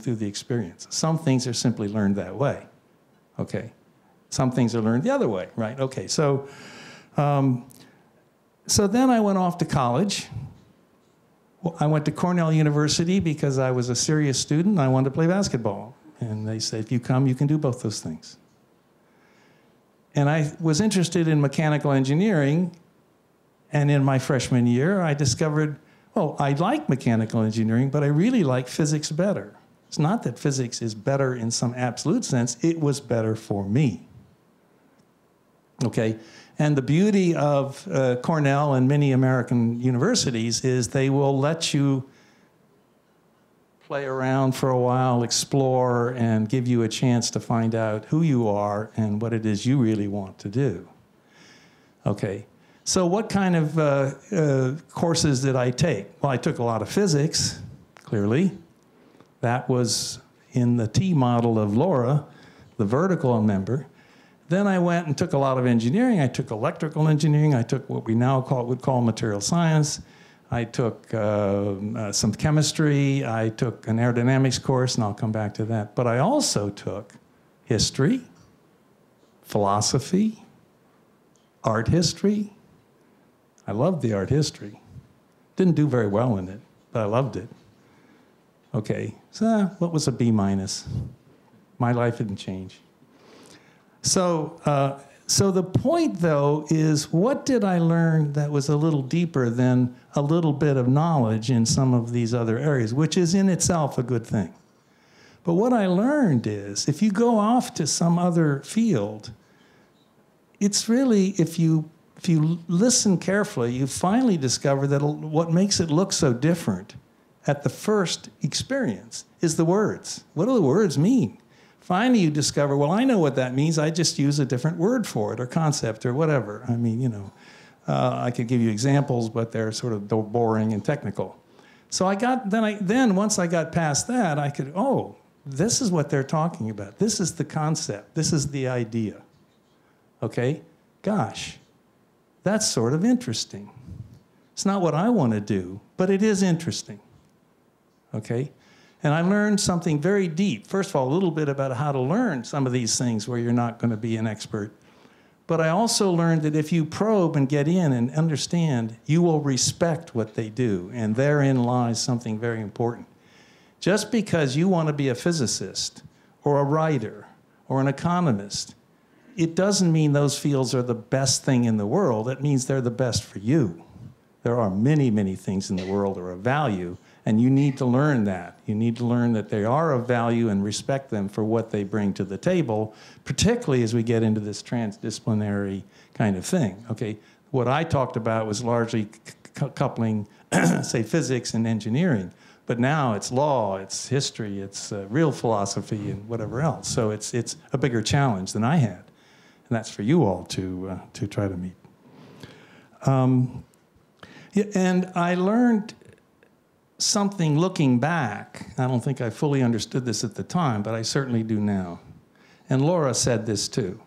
through the experience. Some things are simply learned that way, okay? Some things are learned the other way, right? Okay, so then I went off to college. I went to Cornell University because I was a serious student and I wanted to play basketball. And they said, if you come, you can do both those things. And I was interested in mechanical engineering, and in my freshman year, I discovered, oh, I like mechanical engineering, but I really like physics better. It's not that physics is better in some absolute sense, it was better for me. Okay? And the beauty of Cornell and many American universities is they will let you play around for a while, explore, and give you a chance to find out who you are and what it is you really want to do. Okay, so what kind of courses did I take? Well, I took a lot of physics, clearly. That was in the T model of Laura, the vertical member. Then I went and took a lot of engineering. I took electrical engineering. I took what we now would call material science. I took some chemistry. I took an aerodynamics course, and I'll come back to that. But I also took history, philosophy, art history. I loved the art history. Didn't do very well in it, but I loved it. Okay, so what was a B minus? My life didn't change. So the point, though, is what did I learn that was a little deeper than a little bit of knowledge in some of these other areas, which is in itself a good thing. But what I learned is if you go off to some other field, it's really, if you listen carefully, you finally discover that what makes it look so different at the first experience is the words. What do the words mean? Finally, you discover, well, I know what that means. I just use a different word for it or concept or whatever. I mean, you know, I could give you examples, but they're sort of boring and technical. So then once I got past that, I could, oh, this is what they're talking about. This is the concept. This is the idea. Okay? Gosh, that's sort of interesting. It's not what I want to do, but it is interesting. Okay? And I learned something very deep. First of all, a little bit about how to learn some of these things where you're not going to be an expert. But I also learned that if you probe and get in and understand, you will respect what they do. And therein lies something very important. Just because you want to be a physicist or a writer or an economist, it doesn't mean those fields are the best thing in the world. It means they're the best for you. There are many, many things in the world that are of value. And you need to learn that. You need to learn that they are of value and respect them for what they bring to the table, particularly as we get into this transdisciplinary kind of thing. Okay, what I talked about was largely coupling, say, physics and engineering. But now it's law, it's history, it's real philosophy, and whatever else. So it's a bigger challenge than I had. And that's for you all to try to meet. Yeah, and I learned something looking back. I don't think I fully understood this at the time, but I certainly do now. And Laura said this too.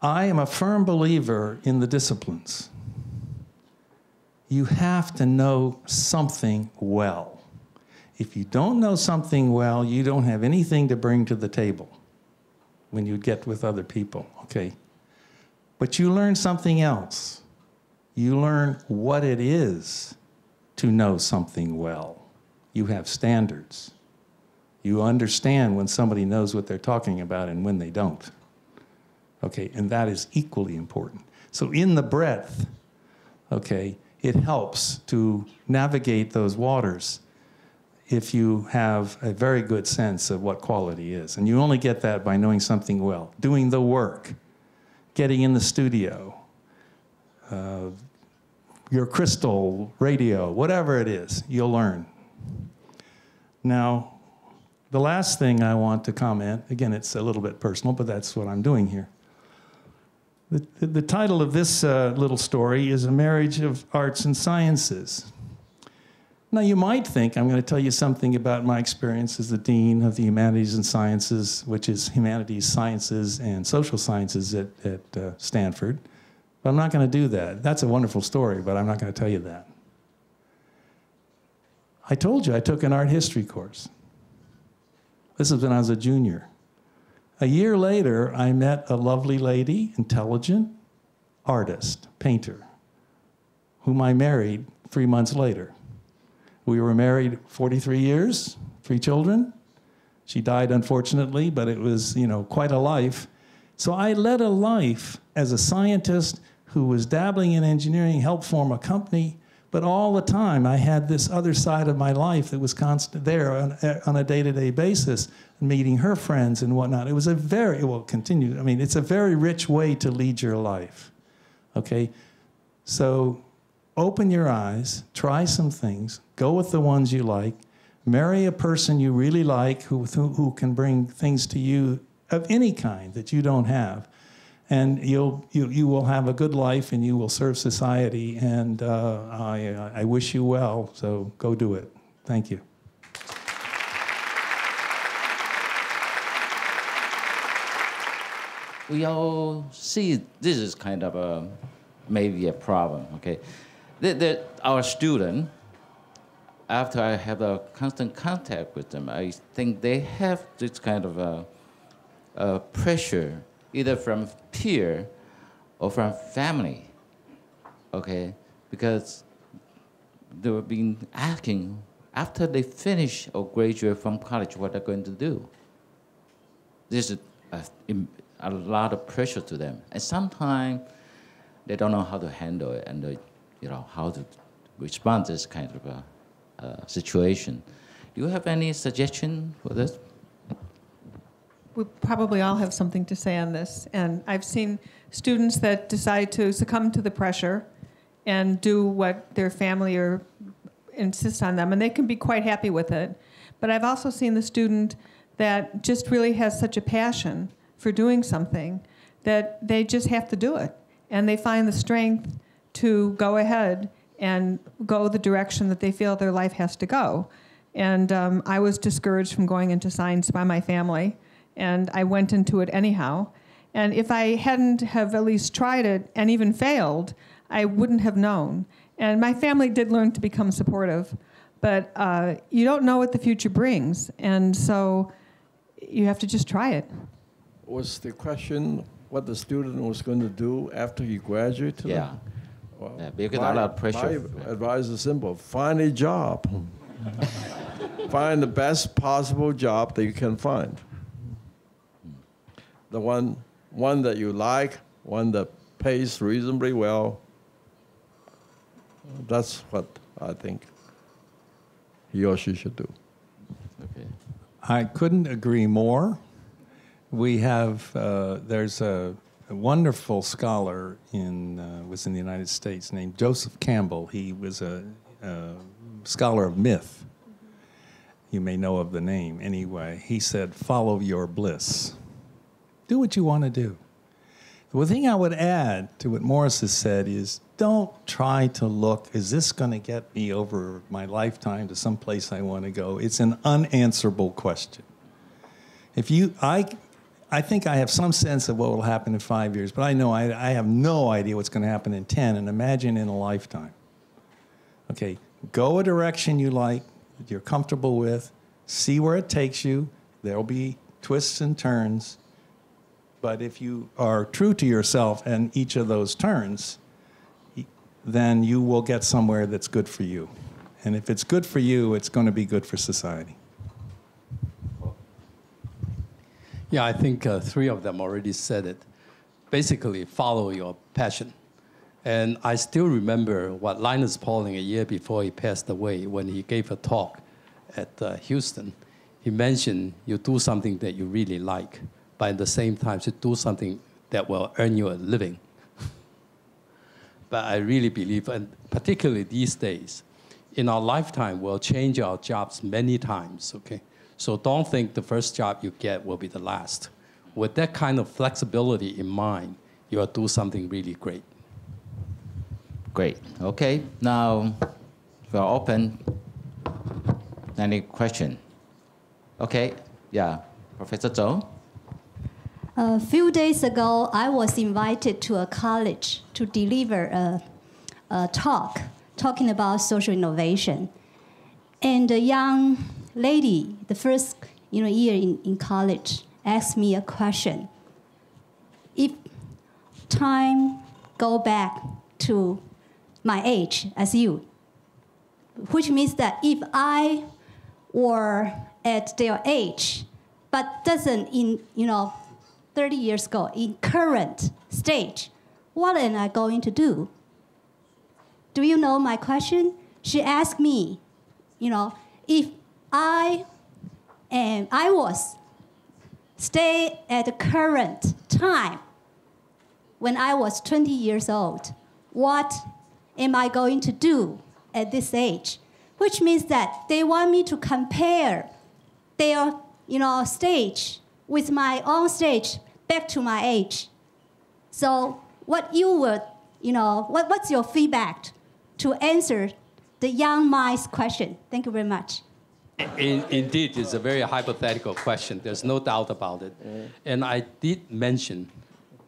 I am a firm believer in the disciplines. You have to know something well. If you don't know something well, you don't have anything to bring to the table when you get with other people, okay? But you learn something else. You learn what it is to know something well. You have standards. You understand when somebody knows what they're talking about and when they don't. Okay, and that is equally important. So in the breadth, okay, it helps to navigate those waters if you have a very good sense of what quality is. And you only get that by knowing something well, doing the work, getting in the studio, your crystal, radio, whatever it is, you'll learn. Now, the last thing I want to comment, again, it's a little bit personal, but that's what I'm doing here. The title of this little story is A Marriage of Arts and Sciences. Now, you might think I'm going to tell you something about my experience as the Dean of the Humanities and Sciences, which is Humanities, Sciences, and Social Sciences at Stanford. But I'm not going to do that. That's a wonderful story, but I'm not going to tell you that. I told you I took an art history course. This is when I was a junior. A year later, I met a lovely lady, intelligent, artist, painter, whom I married 3 months later. We were married 43 years, 3 children. She died, unfortunately, but it was, quite a life. So I led a life as a scientist who was dabbling in engineering, helped form a company, but all the time I had this other side of my life that was constant there on a day-to-day basis, meeting her friends and whatnot. It was a very, it's a very rich way to lead your life, okay? So open your eyes, try some things, go with the ones you like, marry a person you really like who can bring things to you of any kind that you don't have. And you will have a good life and you will serve society. And I wish you well, so go do it. Thank you. We all see this is kind of maybe a problem, okay? Our student, after I have a constant contact with them, I think they have this kind of pressure, either from peer or from family, okay? Because they were being asking after they finish or graduate from college what they're going to do. This is a lot of pressure to them, and sometimes they don't know how to handle it and how to respond to this kind of situation. Do you have any suggestion for this? We probably all have something to say on this. And I've seen students that decide to succumb to the pressure and do what their family or insists on them, and they can be quite happy with it. But I've also seen the student that just really has such a passion for doing something that they just have to do it. And they find the strength to go ahead and go the direction that they feel their life has to go. And I was discouraged from going into science by my family, and I went into it anyhow. And if I hadn't have at least tried it and even failed, I wouldn't have known. And my family did learn to become supportive, but you don't know what the future brings, and so you have to just try it. Was the question what the student was going to do after he graduated? Yeah. Well, yeah, because a lot of pressure. My advice is simple: find a job. Find the best possible job that you can find. The one that you like, one that pays reasonably well. That's what I think he or she should do. Okay. I couldn't agree more. We have, there's a wonderful scholar was in the United States named Joseph Campbell. He was a scholar of myth. You may know of the name. Anyway, he said, follow your bliss. Do what you want to do. The thing I would add to what Morris has said is don't try to look, is this going to get me over my lifetime to some place I want to go? It's an unanswerable question. I think I have some sense of what will happen in 5 years, but I know I have no idea what's going to happen in 10, and imagine in a lifetime. Okay, go a direction you like, that you're comfortable with, see where it takes you. There'll be twists and turns. But if you are true to yourself in each of those turns, then you will get somewhere that's good for you. And if it's good for you, it's going to be good for society. Yeah, I think 3 of them already said it. Basically, follow your passion. And I still remember what Linus Pauling, a year before he passed away, when he gave a talk at Houston, he mentioned you do something that you really like, but at the same time, you do something that will earn you a living. But I really believe, and particularly these days, in our lifetime, we'll change our jobs many times, okay? So don't think the first job you get will be the last. With that kind of flexibility in mind, you'll do something really great. Great. Okay. Now we're open. Any question? Okay. Yeah. Professor Zhou? A few days ago, I was invited to a college to deliver a talk talking about social innovation. And a young lady, the first year in college, asked me a question. If time go back to my age as you, which means that if I were at their age, but doesn't in 30 years ago, in current stage, what am I going to do? Do you know my question? She asked me, if I was stay at the current time when I was 20 years old, what am I going to do at this age? Which means that they want me to compare their stage with my own stage back to my age. So what you would, what's your feedback to answer the young mind's question? Thank you very much. Indeed, it's a very hypothetical question. There's no doubt about it. And I did mention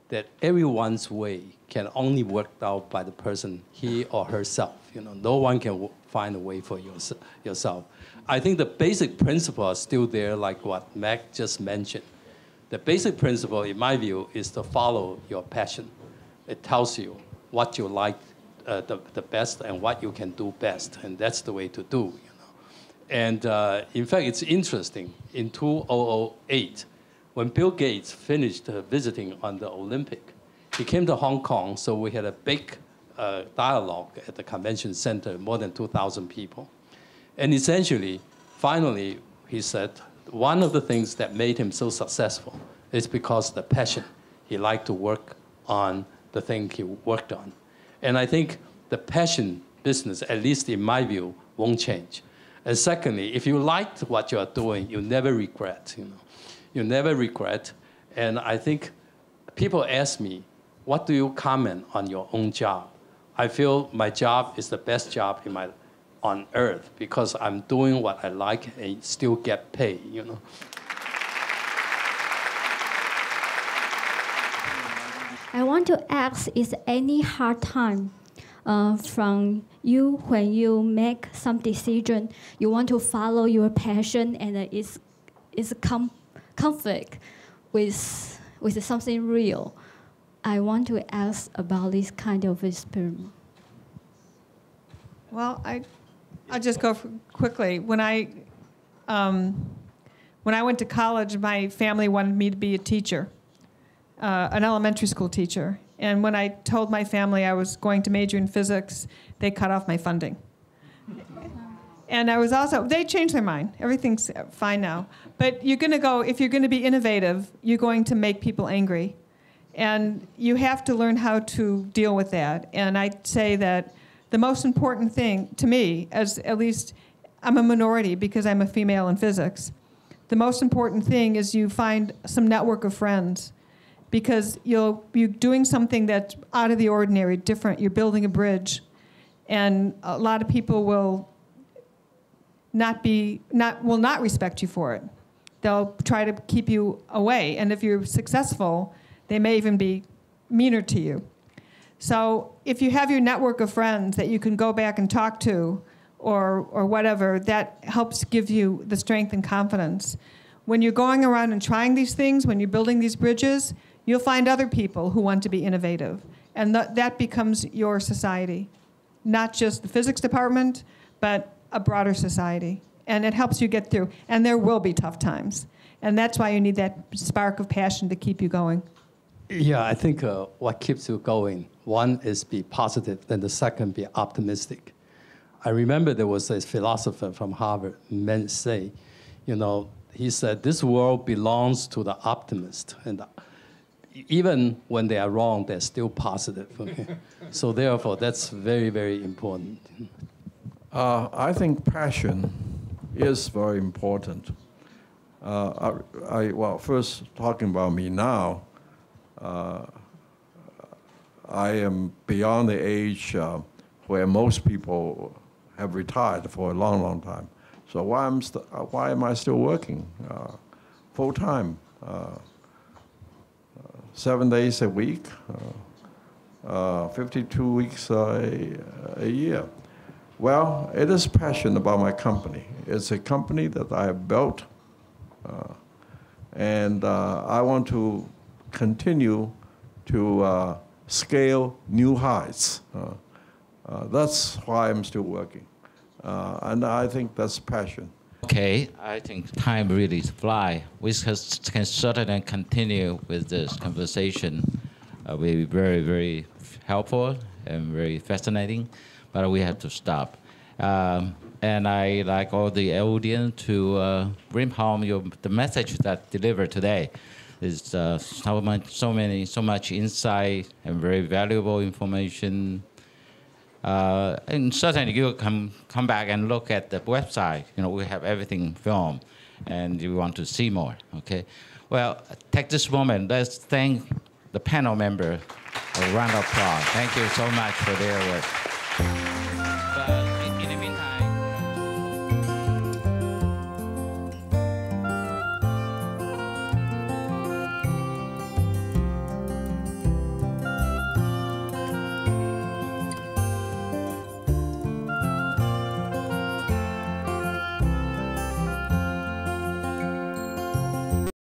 that everyone's way can only work out by the person, he or herself. No one can find a way for yourself. I think the basic principles are still there, like what Mac just mentioned. The basic principle, in my view, is to follow your passion. It tells you what you like the best and what you can do best, and that's the way to do. And in fact, it's interesting. In 2008, when Bill Gates finished visiting on the Olympic, he came to Hong Kong, so we had a big dialogue at the convention center, more than 2,000 people. And essentially, finally, he said, one of the things that made him so successful is because the passion. He liked to work on the thing he worked on. And I think the passion business, at least in my view, won't change. And secondly, if you liked what you are doing, you never regret. You never regret. And I think people ask me, what do you comment on your own job? I feel my job is the best job on earth because I'm doing what I like and still get paid. I want to ask, is any hard time from you when you make some decision, you want to follow your passion and it's conflict with something real? I want to ask about this kind of experiment. Well, I'll just go quickly. When I went to college, my family wanted me to be a teacher, an elementary school teacher. And when I told my family I was going to major in physics, they cut off my funding. And they changed their mind. Everything's fine now. But you're going to go, if you're going to be innovative, you're going to make people angry. And you have to learn how to deal with that. And I'd say that the most important thing to me, as at least I'm a minority because I'm a female in physics, the most important thing is you find some network of friends because you're doing something that's out of the ordinary, different. You're building a bridge. And a lot of people will not respect you for it. They'll try to keep you away. And if you're successful, they may even be meaner to you. So if you have your network of friends that you can go back and talk to or whatever, that helps give you the strength and confidence. When you're going around and trying these things, when you're building these bridges, you'll find other people who want to be innovative. And that becomes your society. Not just the physics department, but a broader society. And it helps you get through. And there will be tough times. And that's why you need that spark of passion to keep you going. Yeah, I think what keeps you going, one is be positive, then the second, be optimistic. I remember there was a philosopher from Harvard, say, he said, this world belongs to the optimist. And even when they are wrong, they're still positive. Okay? So therefore, that's very, very important. I think passion is very important. First, talking about me now, I am beyond the age where most people have retired for a long, long time. So why am I still working full time, 7 days a week, 52 weeks a year? Well, it is passion about my company. It's a company that I have built And I want to continue to scale new heights. That's why I'm still working. And I think that's passion. Okay, I think time really flies. We can certainly continue with this conversation. Will be very, very helpful and very fascinating, but we have to stop. And I like all the audience to bring home the message that delivered today. Is so much insight and very valuable information. And certainly you can come back and look at the website. We have everything filmed, and you want to see more. Okay. Well, take this moment. Let's thank the panel member. A round of applause. Thank you so much for their work.